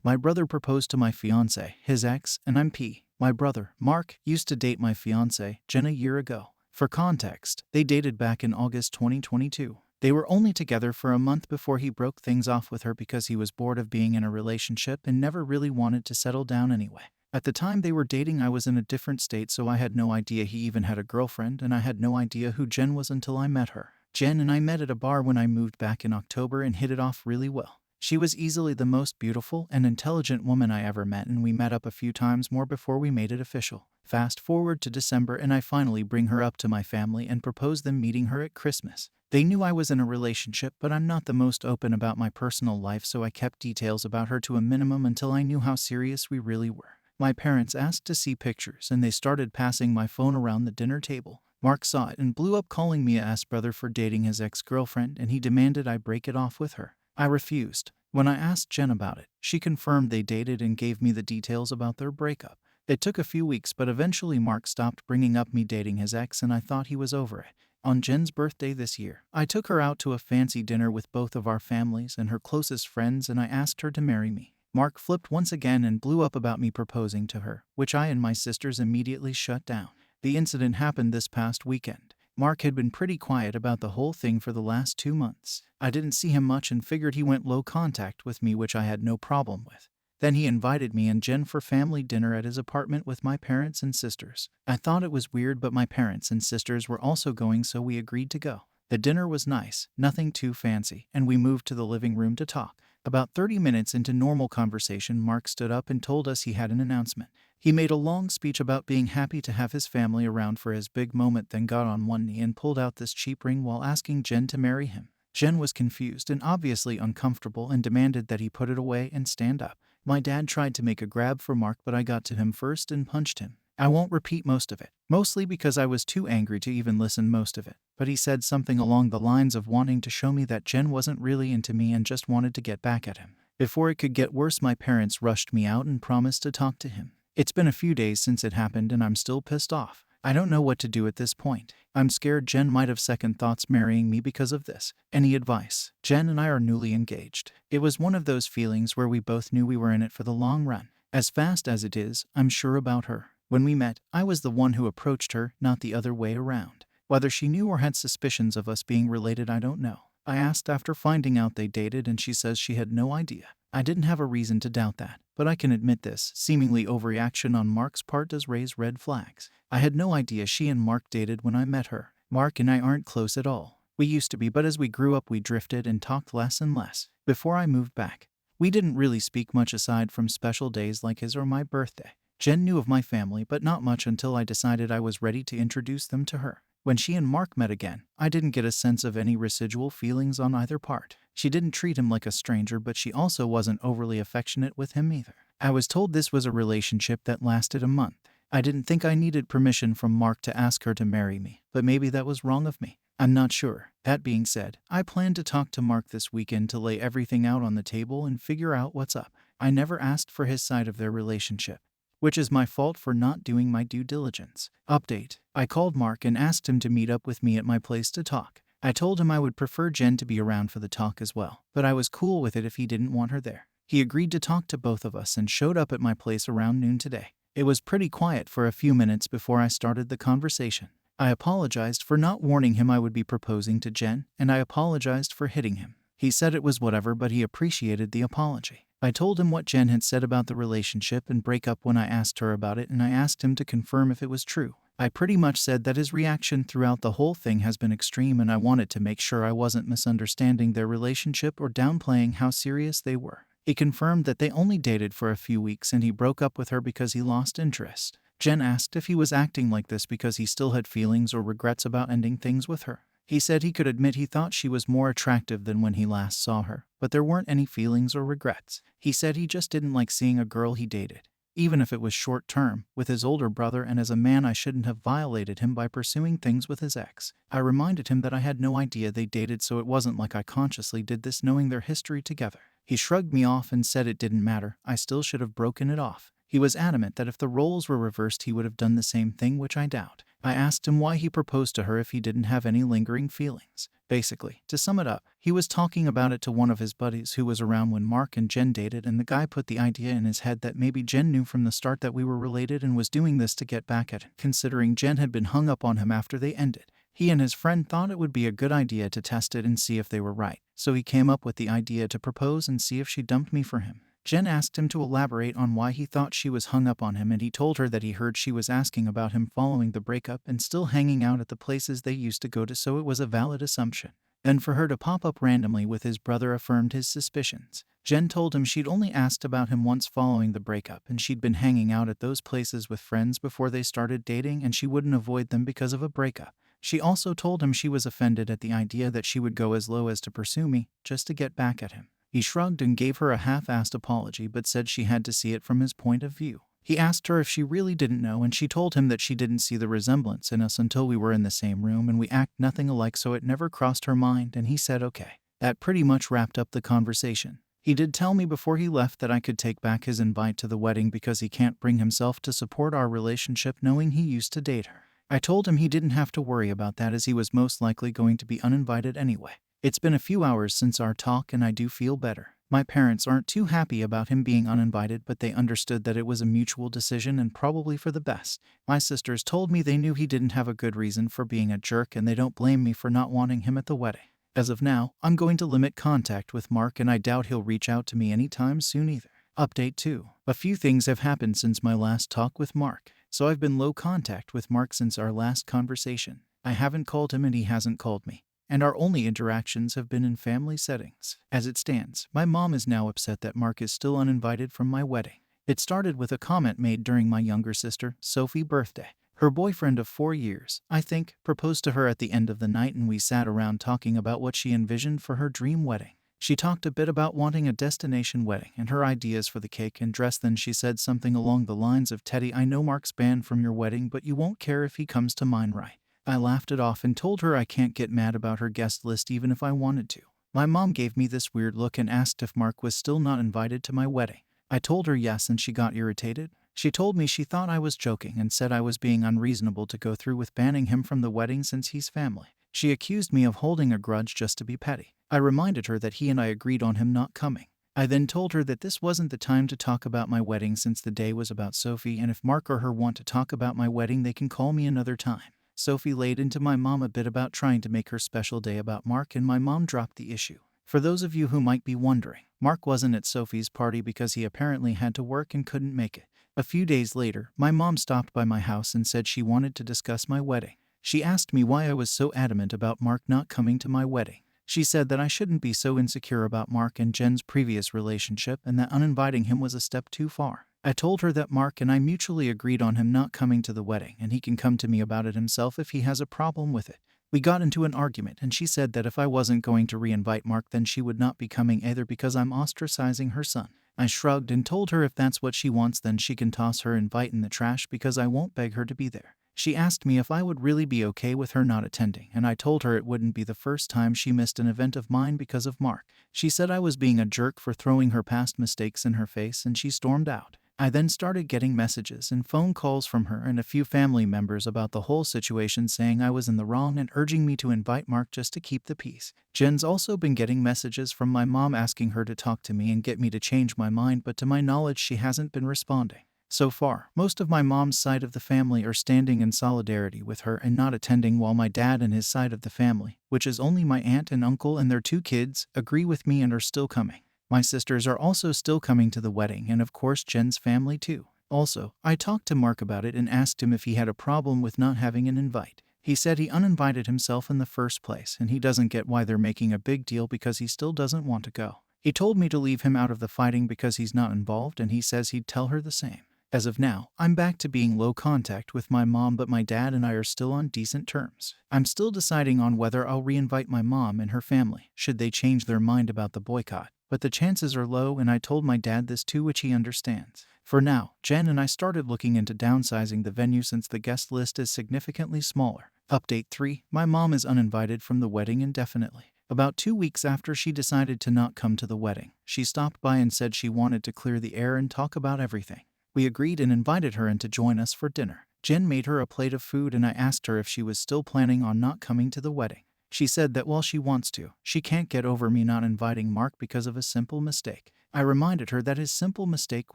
My brother proposed to my fiance, his ex, and I'm P. My brother, Mark, used to date my fiance, Jen, a year ago. For context, they dated back in August 2022. They were only together for a month before he broke things off with her because he was bored of being in a relationship and never really wanted to settle down anyway. At the time they were dating, I was in a different state, so I had no idea he even had a girlfriend, and I had no idea who Jen was until I met her. Jen and I met at a bar when I moved back in October and hit it off really well. She was easily the most beautiful and intelligent woman I ever met, and we met up a few times more before we made it official. Fast forward to December and I finally bring her up to my family and propose them meeting her at Christmas. They knew I was in a relationship, but I'm not the most open about my personal life, so I kept details about her to a minimum until I knew how serious we really were. My parents asked to see pictures and they started passing my phone around the dinner table. Mark saw it and blew up, calling me a ass brother for dating his ex-girlfriend, and he demanded I break it off with her. I refused. When I asked Jen about it, she confirmed they dated and gave me the details about their breakup. It took a few weeks, but eventually Mark stopped bringing up me dating his ex and I thought he was over it. On Jen's birthday this year, I took her out to a fancy dinner with both of our families and her closest friends, and I asked her to marry me. Mark flipped once again and blew up about me proposing to her, which I and my sisters immediately shut down. The incident happened this past weekend. Mark had been pretty quiet about the whole thing for the last 2 months. I didn't see him much and figured he went low contact with me, which I had no problem with. Then he invited me and Jen for family dinner at his apartment with my parents and sisters. I thought it was weird, but my parents and sisters were also going, so we agreed to go. The dinner was nice, nothing too fancy, and we moved to the living room to talk. About 30 minutes into normal conversation, Mark stood up and told us he had an announcement. He made a long speech about being happy to have his family around for his big moment, then got on one knee and pulled out this cheap ring while asking Jen to marry him. Jen was confused and obviously uncomfortable and demanded that he put it away and stand up. My dad tried to make a grab for Mark, but I got to him first and punched him. I won't repeat most of it, mostly because I was too angry to even listen most of it, but he said something along the lines of wanting to show me that Jen wasn't really into me and just wanted to get back at him. Before it could get worse, my parents rushed me out and promised to talk to him. It's been a few days since it happened and I'm still pissed off. I don't know what to do at this point. I'm scared Jen might have second thoughts marrying me because of this. Any advice? Jen and I are newly engaged. It was one of those feelings where we both knew we were in it for the long run. As fast as it is, I'm sure about her. When we met, I was the one who approached her, not the other way around. Whether she knew or had suspicions of us being related, I don't know. I asked after finding out they dated and she says she had no idea. I didn't have a reason to doubt that, but I can admit this seemingly overreaction on Mark's part does raise red flags. I had no idea she and Mark dated when I met her. Mark and I aren't close at all. We used to be, but as we grew up we drifted and talked less and less. Before I moved back, we didn't really speak much aside from special days like his or my birthday. Jen knew of my family, but not much until I decided I was ready to introduce them to her. When she and Mark met again, I didn't get a sense of any residual feelings on either part. She didn't treat him like a stranger, but she also wasn't overly affectionate with him either. I was told this was a relationship that lasted a month. I didn't think I needed permission from Mark to ask her to marry me, but maybe that was wrong of me. I'm not sure. That being said, I plan to talk to Mark this weekend to lay everything out on the table and figure out what's up. I never asked for his side of their relationship, which is my fault for not doing my due diligence. Update: I called Mark and asked him to meet up with me at my place to talk. I told him I would prefer Jen to be around for the talk as well, but I was cool with it if he didn't want her there. He agreed to talk to both of us and showed up at my place around noon today. It was pretty quiet for a few minutes before I started the conversation. I apologized for not warning him I would be proposing to Jen, and I apologized for hitting him. He said it was whatever, but he appreciated the apology. I told him what Jen had said about the relationship and breakup when I asked her about it, and I asked him to confirm if it was true. I pretty much said that his reaction throughout the whole thing has been extreme, and I wanted to make sure I wasn't misunderstanding their relationship or downplaying how serious they were. He confirmed that they only dated for a few weeks and he broke up with her because he lost interest. Jen asked if he was acting like this because he still had feelings or regrets about ending things with her. He said he could admit he thought she was more attractive than when he last saw her, but there weren't any feelings or regrets. He said he just didn't like seeing a girl he dated, even if it was short term, with his older brother, and as a man I shouldn't have violated him by pursuing things with his ex. I reminded him that I had no idea they dated, so it wasn't like I consciously did this knowing their history together. He shrugged me off and said it didn't matter, I still should have broken it off. He was adamant that if the roles were reversed he would have done the same thing, which I doubt. I asked him why he proposed to her if he didn't have any lingering feelings. Basically, to sum it up, he was talking about it to one of his buddies who was around when Mark and Jen dated, and the guy put the idea in his head that maybe Jen knew from the start that we were related and was doing this to get back at him, considering Jen had been hung up on him after they ended. He and his friend thought it would be a good idea to test it and see if they were right, so he came up with the idea to propose and see if she dumped me for him. Jen asked him to elaborate on why he thought she was hung up on him, and he told her that he heard she was asking about him following the breakup and still hanging out at the places they used to go to, so it was a valid assumption. And for her to pop up randomly with his brother affirmed his suspicions. Jen told him she'd only asked about him once following the breakup, and she'd been hanging out at those places with friends before they started dating, and she wouldn't avoid them because of a breakup. She also told him she was offended at the idea that she would go as low as to pursue me just to get back at him. He shrugged and gave her a half-assed apology, but said she had to see it from his point of view. He asked her if she really didn't know, and she told him that she didn't see the resemblance in us until we were in the same room and we act nothing alike, so it never crossed her mind, and he said okay. That pretty much wrapped up the conversation. He did tell me before he left that I could take back his invite to the wedding because he can't bring himself to support our relationship knowing he used to date her. I told him he didn't have to worry about that as he was most likely going to be uninvited anyway. It's been a few hours since our talk and I do feel better. My parents aren't too happy about him being uninvited, but they understood that it was a mutual decision and probably for the best. My sisters told me they knew he didn't have a good reason for being a jerk, and they don't blame me for not wanting him at the wedding. As of now, I'm going to limit contact with Mark, and I doubt he'll reach out to me anytime soon either. Update 2. A few things have happened since my last talk with Mark, so I've been low contact with Mark since our last conversation. I haven't called him and he hasn't called me, and our only interactions have been in family settings. As it stands, my mom is now upset that Mark is still uninvited from my wedding. It started with a comment made during my younger sister, Sophie's birthday. Her boyfriend of 4 years, I think, proposed to her at the end of the night, and we sat around talking about what she envisioned for her dream wedding. She talked a bit about wanting a destination wedding and her ideas for the cake and dress. Then she said something along the lines of, "Teddy, I know Mark's banned from your wedding, but you won't care if he comes to mine, right?" I laughed it off and told her I can't get mad about her guest list even if I wanted to. My mom gave me this weird look and asked if Mark was still not invited to my wedding. I told her yes, and she got irritated. She told me she thought I was joking and said I was being unreasonable to go through with banning him from the wedding since he's family. She accused me of holding a grudge just to be petty. I reminded her that he and I agreed on him not coming. I then told her that this wasn't the time to talk about my wedding since the day was about Sophie, and if Mark or her want to talk about my wedding they can call me another time. Sophie laid into my mom a bit about trying to make her special day about Mark, and my mom dropped the issue. For those of you who might be wondering, Mark wasn't at Sophie's party because he apparently had to work and couldn't make it. A few days later, my mom stopped by my house and said she wanted to discuss my wedding. She asked me why I was so adamant about Mark not coming to my wedding. She said that I shouldn't be so insecure about Mark and Jen's previous relationship, and that uninviting him was a step too far. I told her that Mark and I mutually agreed on him not coming to the wedding, and he can come to me about it himself if he has a problem with it. We got into an argument, and she said that if I wasn't going to re-invite Mark then she would not be coming either because I'm ostracizing her son. I shrugged and told her if that's what she wants then she can toss her invite in the trash because I won't beg her to be there. She asked me if I would really be okay with her not attending, and I told her it wouldn't be the first time she missed an event of mine because of Mark. She said I was being a jerk for throwing her past mistakes in her face, and she stormed out. I then started getting messages and phone calls from her and a few family members about the whole situation, saying I was in the wrong and urging me to invite Mark just to keep the peace. Jen's also been getting messages from my mom asking her to talk to me and get me to change my mind, but to my knowledge she hasn't been responding. So far, most of my mom's side of the family are standing in solidarity with her and not attending, while my dad and his side of the family, which is only my aunt and uncle and their 2 kids, agree with me and are still coming. My sisters are also still coming to the wedding, and of course Jen's family too. Also, I talked to Mark about it and asked him if he had a problem with not having an invite. He said he uninvited himself in the first place, and he doesn't get why they're making a big deal because he still doesn't want to go. He told me to leave him out of the fighting because he's not involved, and he says he'd tell her the same. As of now, I'm back to being low contact with my mom, but my dad and I are still on decent terms. I'm still deciding on whether I'll re-invite my mom and her family, should they change their mind about the boycott. But the chances are low, and I told my dad this too, which he understands. For now, Jen and I started looking into downsizing the venue since the guest list is significantly smaller. Update 3. My mom is uninvited from the wedding indefinitely. About 2 weeks after she decided to not come to the wedding, she stopped by and said she wanted to clear the air and talk about everything. We agreed and invited her in to join us for dinner. Jen made her a plate of food and I asked her if she was still planning on not coming to the wedding. She said that while she wants to, she can't get over me not inviting Mark because of a simple mistake. I reminded her that his simple mistake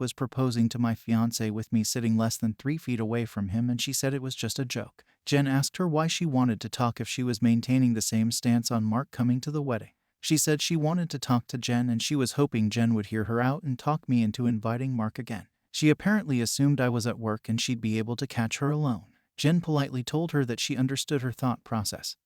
was proposing to my fiance with me sitting less than 3 feet away from him, and she said it was just a joke. Jen asked her why she wanted to talk if she was maintaining the same stance on Mark coming to the wedding. She said she wanted to talk to Jen and she was hoping Jen would hear her out and talk me into inviting Mark again. She apparently assumed I was at work and she'd be able to catch her alone. Jen politely told her that she understood her thought process,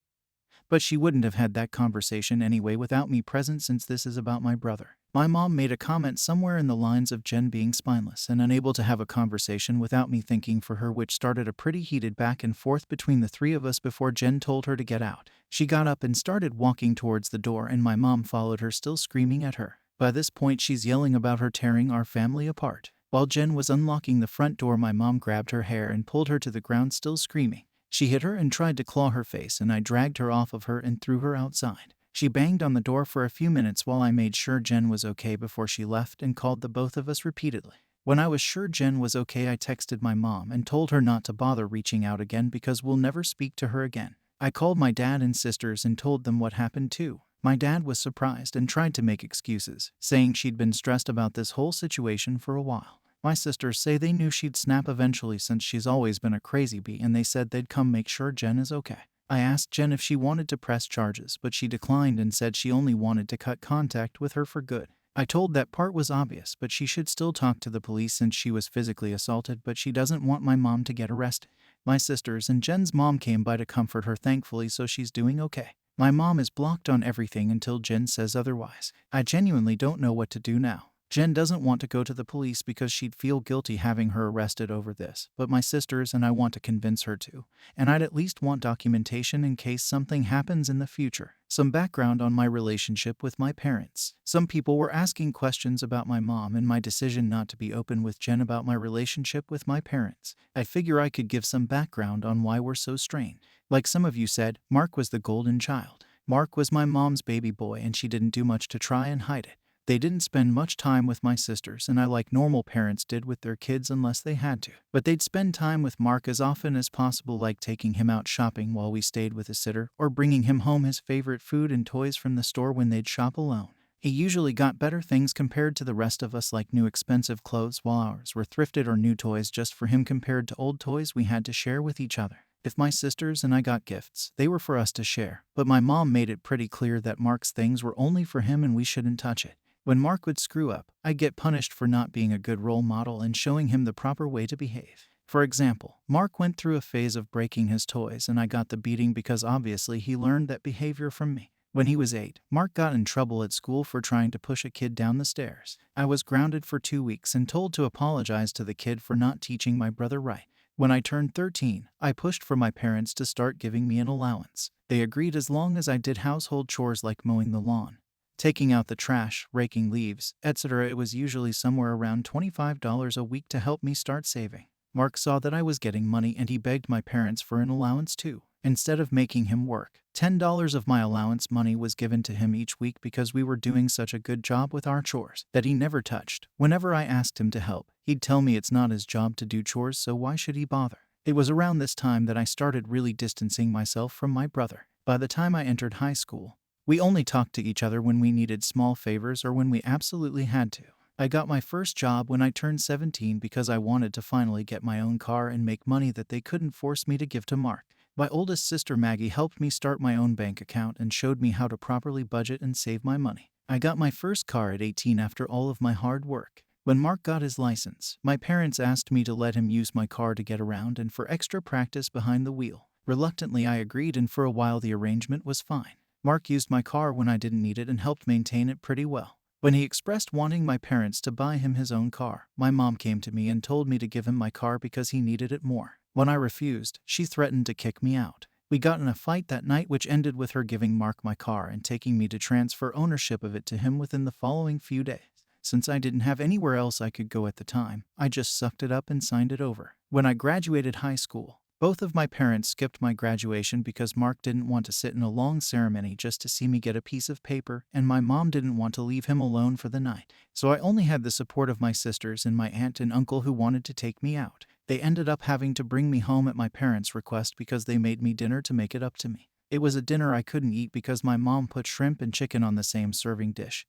but she wouldn't have had that conversation anyway without me present since this is about my brother. My mom made a comment somewhere in the lines of Jen being spineless and unable to have a conversation without me thinking for her, which started a pretty heated back and forth between the three of us before Jen told her to get out. She got up and started walking towards the door and my mom followed her, still screaming at her. By this point she's yelling about her tearing our family apart. While Jen was unlocking the front door, my mom grabbed her hair and pulled her to the ground, still screaming. She hit her and tried to claw her face, and I dragged her off of her and threw her outside. She banged on the door for a few minutes while I made sure Jen was okay before she left and called the both of us repeatedly. When I was sure Jen was okay, I texted my mom and told her not to bother reaching out again because we'll never speak to her again. I called my dad and sisters and told them what happened too. My dad was surprised and tried to make excuses, saying she'd been stressed about this whole situation for a while. My sisters say they knew she'd snap eventually since she's always been a crazy bee, and they said they'd come make sure Jen is okay. I asked Jen if she wanted to press charges, but she declined and said she only wanted to cut contact with her for good. I told that part was obvious, but she should still talk to the police since she was physically assaulted, but she doesn't want my mom to get arrested. My sisters and Jen's mom came by to comfort her, thankfully, so she's doing okay. My mom is blocked on everything until Jen says otherwise. I genuinely don't know what to do now. Jen doesn't want to go to the police because she'd feel guilty having her arrested over this, but my sisters and I want to convince her to, and I'd at least want documentation in case something happens in the future. Some background on my relationship with my parents. Some people were asking questions about my mom and my decision not to be open with Jen about my relationship with my parents. I figure I could give some background on why we're so strained. Like some of you said, Mark was the golden child. Mark was my mom's baby boy and she didn't do much to try and hide it. They didn't spend much time with my sisters and I, like normal parents did with their kids unless they had to. But they'd spend time with Mark as often as possible, like taking him out shopping while we stayed with a sitter, or bringing him home his favorite food and toys from the store when they'd shop alone. He usually got better things compared to the rest of us, like new expensive clothes, while ours were thrifted, or new toys just for him compared to old toys we had to share with each other. If my sisters and I got gifts, they were for us to share, but my mom made it pretty clear that Mark's things were only for him and we shouldn't touch it. When Mark would screw up, I'd get punished for not being a good role model and showing him the proper way to behave. For example, Mark went through a phase of breaking his toys and I got the beating because obviously he learned that behavior from me. When he was 8, Mark got in trouble at school for trying to push a kid down the stairs. I was grounded for 2 weeks and told to apologize to the kid for not teaching my brother right. When I turned 13, I pushed for my parents to start giving me an allowance. They agreed as long as I did household chores like mowing the lawn, taking out the trash, raking leaves, etc. It was usually somewhere around $25 a week to help me start saving. Mark saw that I was getting money and he begged my parents for an allowance too. Instead of making him work, $10 of my allowance money was given to him each week because we were doing such a good job with our chores that he never touched. Whenever I asked him to help, he'd tell me it's not his job to do chores, so why should he bother? It was around this time that I started really distancing myself from my brother. By the time I entered high school, we only talked to each other when we needed small favors or when we absolutely had to. I got my first job when I turned 17 because I wanted to finally get my own car and make money that they couldn't force me to give to Mark. My oldest sister Maggie helped me start my own bank account and showed me how to properly budget and save my money. I got my first car at 18 after all of my hard work. When Mark got his license, my parents asked me to let him use my car to get around and for extra practice behind the wheel. Reluctantly, I agreed, and for a while the arrangement was fine. Mark used my car when I didn't need it and helped maintain it pretty well. When he expressed wanting my parents to buy him his own car, my mom came to me and told me to give him my car because he needed it more. When I refused, she threatened to kick me out. We got in a fight that night, which ended with her giving Mark my car and taking me to transfer ownership of it to him within the following few days. Since I didn't have anywhere else I could go at the time, I just sucked it up and signed it over. When I graduated high school, Both of my parents skipped my graduation because Mark didn't want to sit in a long ceremony just to see me get a piece of paper, and my mom didn't want to leave him alone for the night. So I only had the support of my sisters and my aunt and uncle who wanted to take me out. They ended up having to bring me home at my parents' request because they made me dinner to make it up to me. It was a dinner I couldn't eat because my mom put shrimp and chicken on the same serving dish,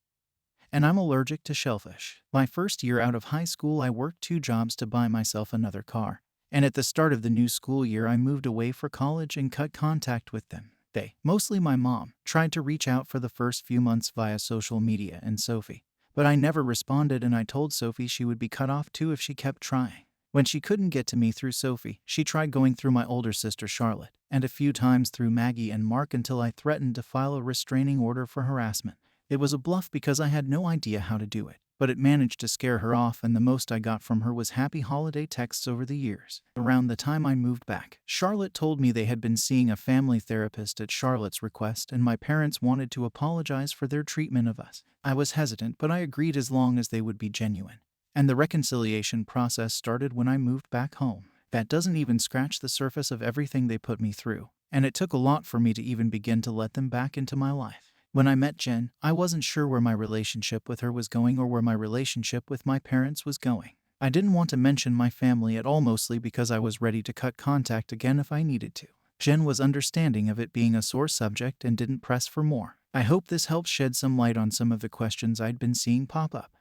and I'm allergic to shellfish. My first year out of high school, I worked 2 jobs to buy myself another car. And at the start of the new school year, I moved away for college and cut contact with them. They, mostly my mom, tried to reach out for the first few months via social media and Sophie. But I never responded, and I told Sophie she would be cut off too if she kept trying. When she couldn't get to me through Sophie, she tried going through my older sister Charlotte, and a few times through Maggie and Mark until I threatened to file a restraining order for harassment. It was a bluff because I had no idea how to do it, but it managed to scare her off, and the most I got from her was happy holiday texts over the years. Around the time I moved back, Charlotte told me they had been seeing a family therapist at Charlotte's request, and my parents wanted to apologize for their treatment of us. I was hesitant, but I agreed as long as they would be genuine. And the reconciliation process started when I moved back home. That doesn't even scratch the surface of everything they put me through, and it took a lot for me to even begin to let them back into my life. When I met Jen, I wasn't sure where my relationship with her was going or where my relationship with my parents was going. I didn't want to mention my family at all, mostly because I was ready to cut contact again if I needed to. Jen was understanding of it being a sore subject and didn't press for more. I hope this helps shed some light on some of the questions I'd been seeing pop up.